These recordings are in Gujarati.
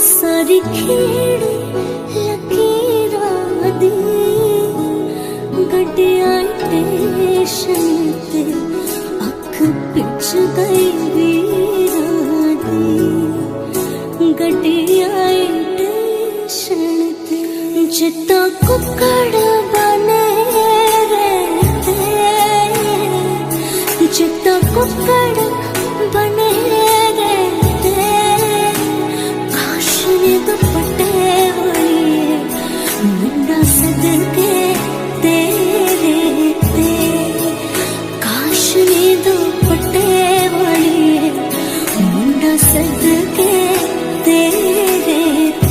सारी खेड़ लकीरां दी गड्डियां स्टेशन ते अख पिच गई वीरां दी गड्डियां स्टेशन ते जित्ता कुकड़ बने रहते जित्ता कुकड़ बने दुपट्टे वाली मुंडा सदके तेरे ते काश ने दुपट्टे वाली मुंडा सदके तेरे ते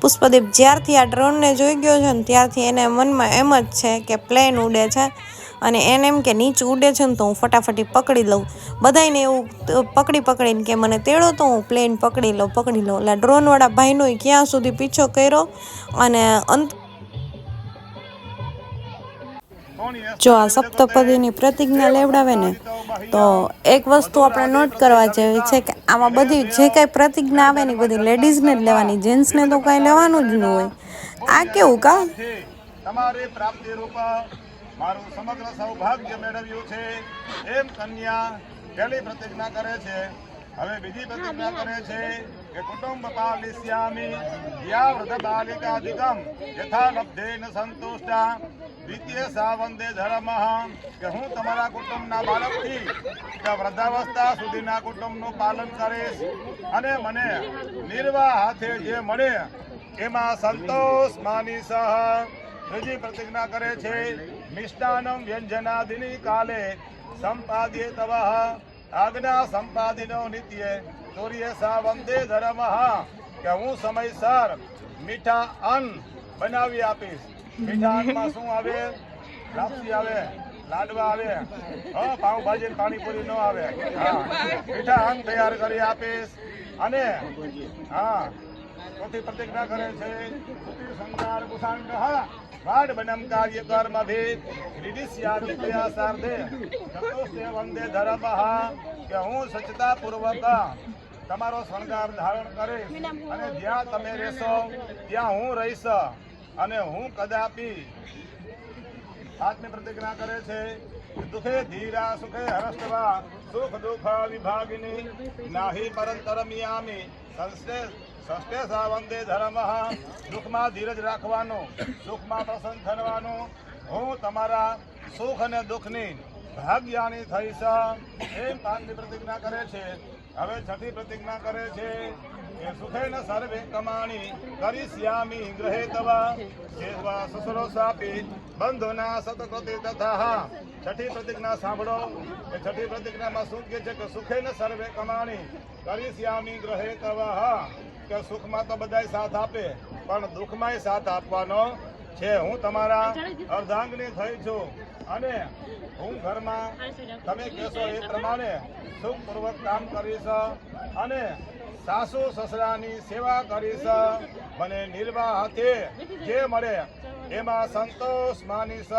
પુષ્પદીપ જ્યારથી આ ડ્રોનને જોઈ ગયો છે ને ત્યારથી એને મનમાં એમ જ છે કે પ્લેન ઉડે છે અને એને એમ કે નીચે ઉડે છે ને તો હું ફટાફટી પકડી લઉં. બધાને એવું પકડીને કે મને તેડો તો હું પ્લેન પકડી લઉં. એટલે ડ્રોનવાળા ભાઈનો ક્યાં સુધી પીછો કર્યો અને અંત જો આ સપ્તપદીની પ્રતિજ્ઞા લેવડાવે ને તો એક વસ્તુ આપણે નોટ કરવા જેવી છે કે આમાં બધી જે કાંઈ પ્રતિજ્ઞા આવે ને બધી લેડીઝને જ લેવાની, જેન્ટ્સને તો કાંઈ લેવાનું જ ન હોય. આ કેવું કા તમારી પ્રાપ્તિ રૂપ મારું સમગ્ર સૌભાગ્ય મેળવ્યું છે એમ કન્યા પહેલી પ્રતિજ્ઞા કરે છે. હવે બીજી પ્રતિજ્ઞા કરે છે કે કુટુંબ પાલિષ્યામિ યા વૃદ્ધ બાલિકાધિકમ યથા લબ્ધેન સંતુષ્ટા દ્વિતીય સા વંદે ધર્મ કે હું તમારા કુટુંબના બાળકથી વૃદ્ધાવસ્થા સુધીના કુટુંબનું પાલન કરીશ અને મને નિર્વાહ હાથે જે મળે એમાં સંતોષ માની સહ. ત્રીજી પ્રતિજ્ઞા કરે છે મિષ્ટાનમ વ્યંજનાદિની કાલે સંપાદ્ય તવ આજ્ઞા સંપાદિનો નિત્ય સૂર્ય સા વંદે ધર્મ કે હું સમયસર મીઠા અન્ન બનાવી આપીશ. મીઠા અન્નમાં શું આવે? લાપસી આવે, લાડવા આવે, પાઉંભાજી પાણીપુરી ન આવે. મીઠા અન્ન તૈયાર કરી આપીશ. અને ચોથી પ્રતિજ્ઞા કરે છે સંગાર કુસાંગ વાડ બનમ કાર્ય કર્મ ભેદ વિદિશ્યાદિ પ્રયાસાર્થે ચતુષ્ટે વંદે ધર્મ કે હું સચતા પૂર્વક તમારો શણગાર ધારણ કરીશ અને જ્યાં તમે રહેશો ત્યાં હું રહીશ અને હું કદાપી. સાતમી પ્રતિજ્ઞા કરે છે દુઃખે ધીરા સુખે હરસ્તવા સુખ દુઃખ વિભાગિની નાહી પરંતરમિયામી સંસ્તે વંદે ધર્મ. દુઃખમાં ધીરજ રાખવાનું, સુખમાં પ્રસન્ન થવાનું. હું તમારા સુખ અને દુઃખની ભાગ્યાની થઈશ એમ 5મી પ્રતિજ્ઞા કરે છે. હવે 6ઠી પ્રતિજ્ઞા કરે છે કે સુખેન સર્વે કમાણી કરીશ્યામી ગ્રહે તવ સેવા સસરો સાપી બંધુના સતકૃતિ તથા. 6ઠી પ્રતિજ્ઞા સાંભળો કે 6ઠી પ્રતિજ્ઞામાં શું કહે છે કે સુખેન સર્વે કમાણી કરીશ્યામી ગ્રહે તવ. કે સુખમાં તો બધાય સાથ આપે પણ દુઃખમાંય સાથ આપવાનો છે. હું તમારા અર્ધાંગની થઈ છું અને હું ઘરમાં તમે કહેશો એ પ્રમાણે સુખપૂર્વક કામ કરીશ અને સાસુ સસરાની સેવા કરીશ. મને નિર્વાહ હાથે જે મળે એમાં સંતોષ માનીશ.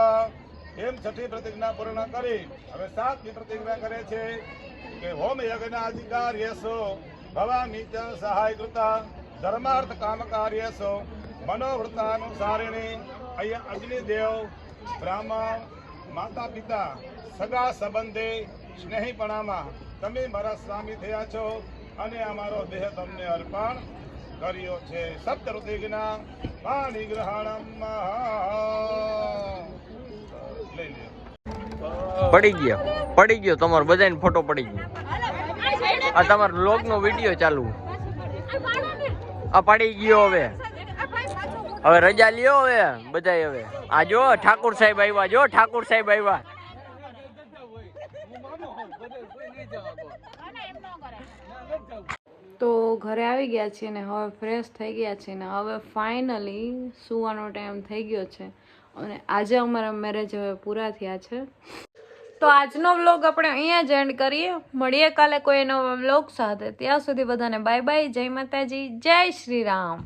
એમ 6ઠી પ્રતિજ્ઞા પૂર્ણ કરી હવે 7મી પ્રતિજ્ઞા કરે છે કે હોમ યજ્ઞાધિકાર્યસો ભવામી ચ સહાય કૃતા ધર્માર્થ કામ કાર્યસો મનોવૃત્તાનુસારિણી. અહીંયા અગ્નિદેવ, બ્રાહ્મણ, માતા પિતા, સગા સંબંધે સ્નેહીપણામાં તમે મારા સ્વામી થયા છો અને અમારો દેહ તમને અર્પણ કર્યો છે. સપ્તઋતિજ્ઞા પાણી ગ્રહણમ. લઈ લ્યો. પડી ગયો તમારો બધાને ફોટો પડી ગયો. આ તમારો વ્લોગ નો વિડીયો ચાલુ. આ પડી ગયો. હવે રજા લ્યો હવે બધાય. હવે આ જો ઠાકુર સાહેબ આવ્યા, જો ઠાકુર સાહેબ આવ્યા. તો ઘરે આવી ગયા છીએ ને હવે ફ્રેશ થઈ ગયા છીએ ને હવે ફાઇનલી સુવાનો ટાઈમ થઈ ગયો છે અને આજે અમારા મેરેજ હવે પૂરા થયા છે. તો આજનો વ્લોગ આપણે અહીંયા જ એન્ડ કરીએ. મળીએ કાલે કોઈ નવા વ્લોગ સાથે. ત્યાં સુધી બધાને બાય બાય. જય માતાજી, જય શ્રી રામ.